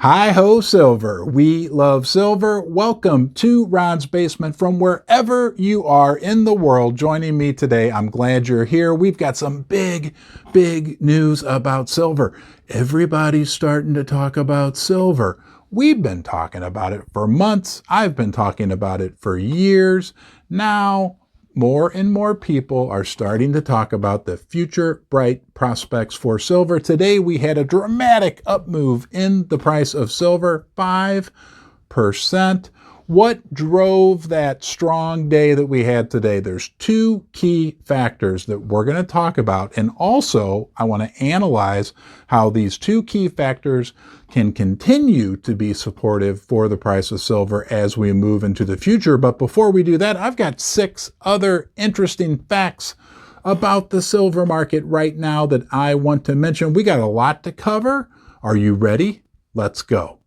Hi-ho silver. We love silver. Welcome to Ron's Basement from wherever you are in the world joining me today. I'm glad you're here. We've got some big news about silver. Everybody's starting to talk about silver. We've been talking about it for months. I've been talking about it for years. Now, more and more people are starting to talk about the future bright prospects for silver. Today, we had a dramatic up move in the price of silver, 5%. What drove that strong day that we had today? There's two key factors that we're going to talk about. And also, I want to analyze how these two key factors can continue to be supportive for the price of silver as we move into the future. But before we do that, I've got 6 other interesting facts about the silver market right now that I want to mention. We got a lot to cover. Are you ready? Let's go.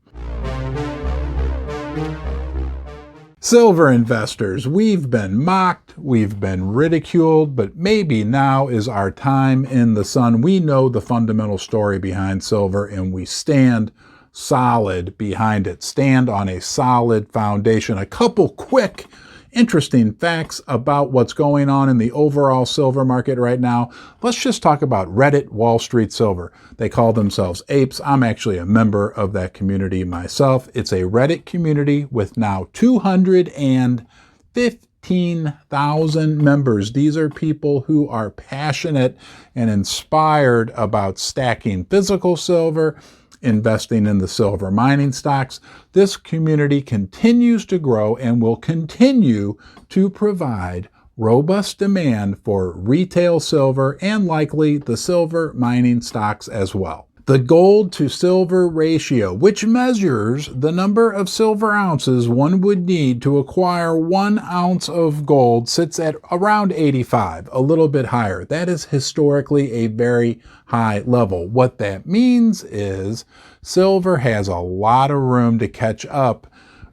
Silver investors, we've been mocked, we've been ridiculed, but maybe now is our time in the sun. We know the fundamental story behind silver and we stand solid behind it, stand on a solid foundation. A couple quick interesting facts about what's going on in the overall silver market right now. Let's just talk about Reddit Wall Street Silver. They call themselves apes. I'm actually a member of that community myself. It's a Reddit community with now 215,000 members. These are people who are passionate and inspired about stacking physical silver, investing in the silver mining stocks. This community continues to grow and will continue to provide robust demand for retail silver and likely the silver mining stocks as well. The gold to silver ratio, which measures the number of silver ounces one would need to acquire 1 ounce of gold, sits at around 85, a little bit higher. That is historically a very high level. What that means is silver has a lot of room to catch up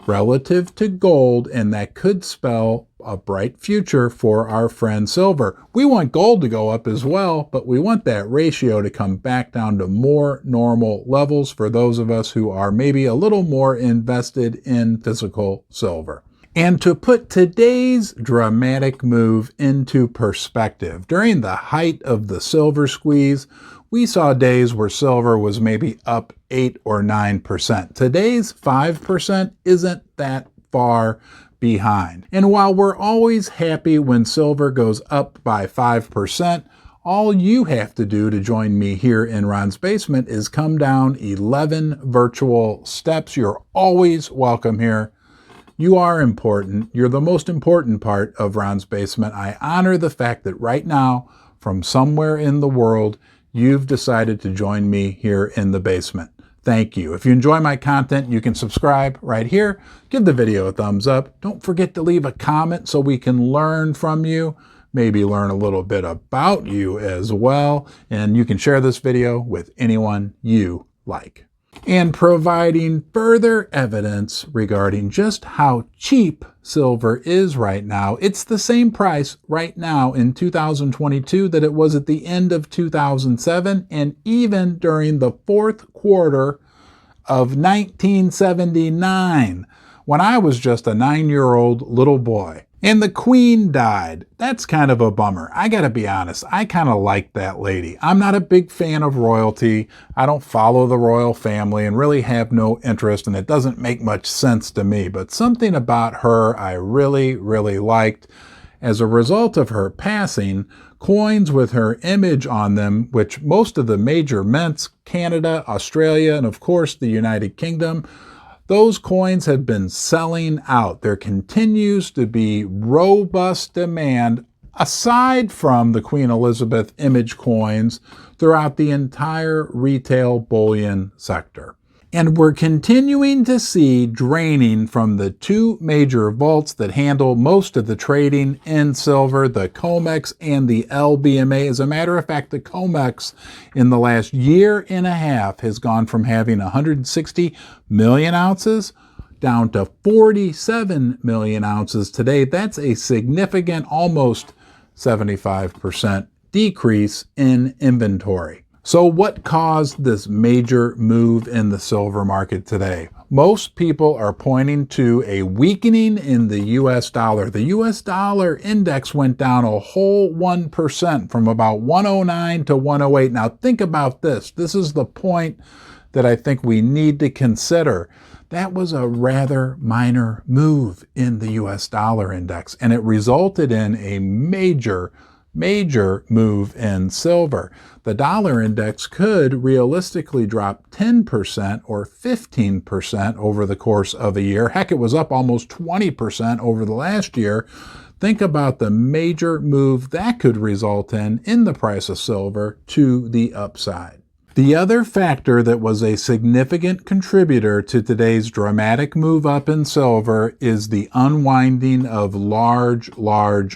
relative to gold, and that could spell a bright future for our friend silver. We want gold to go up as well, but we want that ratio to come back down to more normal levels for those of us who are maybe a little more invested in physical silver. And to put today's dramatic move into perspective, during the height of the silver squeeze, we saw days where silver was maybe up 8 or 9%. Today's 5% isn't that far behind. And while we're always happy when silver goes up by 5%, all you have to do to join me here in Ron's Basement is come down 11 virtual steps. You're always welcome here. You are important. You're the most important part of Ron's Basement. I honor the fact that right now, from somewhere in the world, you've decided to join me here in the basement. Thank you. If you enjoy my content, you can subscribe right here. Give the video a thumbs up. Don't forget to leave a comment so we can learn from you, maybe learn a little bit about you as well. And you can share this video with anyone you like. And providing further evidence regarding just how cheap silver is right now. It's the same price right now in 2022 that it was at the end of 2007 and even during the 4th quarter of 1979 when I was just a 9-year-old little boy. And the Queen died. That's kind of a bummer. I gotta be honest, I kind of like that lady. I'm not a big fan of royalty. I don't follow the royal family and really have no interest, and it doesn't make much sense to me. But something about her I really liked. As a result of her passing, coins with her image on them, which most of the major mints, Canada, Australia, and of course the United Kingdom, those coins have been selling out. There continues to be robust demand, aside from the Queen Elizabeth image coins, throughout the entire retail bullion sector. And we're continuing to see draining from the 2 major vaults that handle most of the trading in silver, the COMEX and the LBMA. As a matter of fact, the COMEX in the last year and a half has gone from having 160 million ounces down to 47 million ounces today. That's a significant, almost 75% decrease in inventory. So what caused this major move in the silver market today? Most people are pointing to a weakening in the US dollar. The US dollar index went down a whole 1% from about 109 to 108. Now think about this. This is the point that I think we need to consider. That was a rather minor move in the US dollar index, and it resulted in a major move in silver. The dollar index could realistically drop 10% or 15% over the course of a year. Heck, it was up almost 20% over the last year. Think about the major move that could result in the price of silver to the upside. The other factor that was a significant contributor to today's dramatic move up in silver is the unwinding of large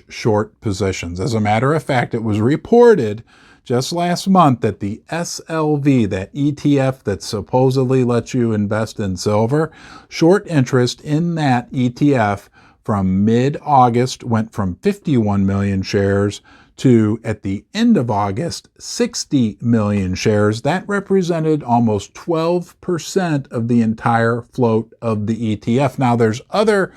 short positions. As a matter of fact, it was reported just last month that the SLV, that ETF that supposedly lets you invest in silver, short interest in that ETF from mid-August went from 51 million shares to, at the end of August, 60 million shares. That represented almost 12% of the entire float of the ETF. Now, there's other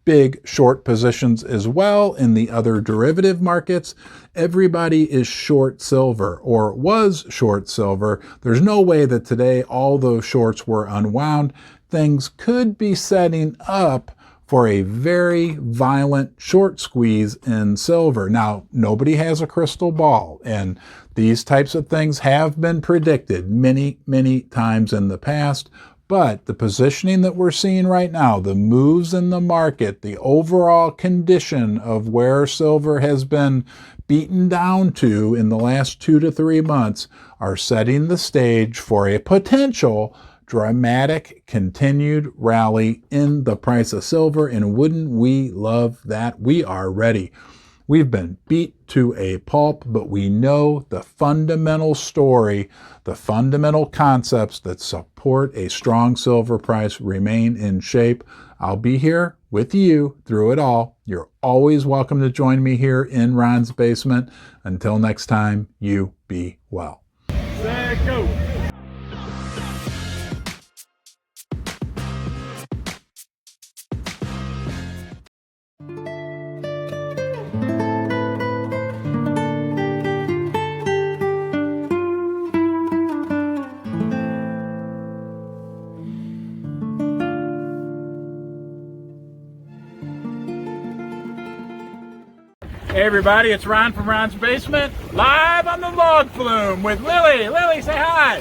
big short positions as well in the other derivative markets. Everybody is short silver, or was short silver. There's no way that today all those shorts were unwound. Things could be setting up for a very violent short squeeze in silver. Now, nobody has a crystal ball, and these types of things have been predicted many times in the past, but the positioning that we're seeing right now, the moves in the market, the overall condition of where silver has been beaten down to in the last 2 to 3 months are setting the stage for a potential dramatic continued rally in the price of silver, and wouldn't we love that? We are ready. We've been beat to a pulp, but we know the fundamental story, the fundamental concepts that support a strong silver price remain in shape. I'll be here with you through it all. You're always welcome to join me here in Ron's Basement. Until next time, you be well. Set, go. Hey everybody, it's Ron from Ron's Basement, live on the log flume with Lily. Lily, say hi.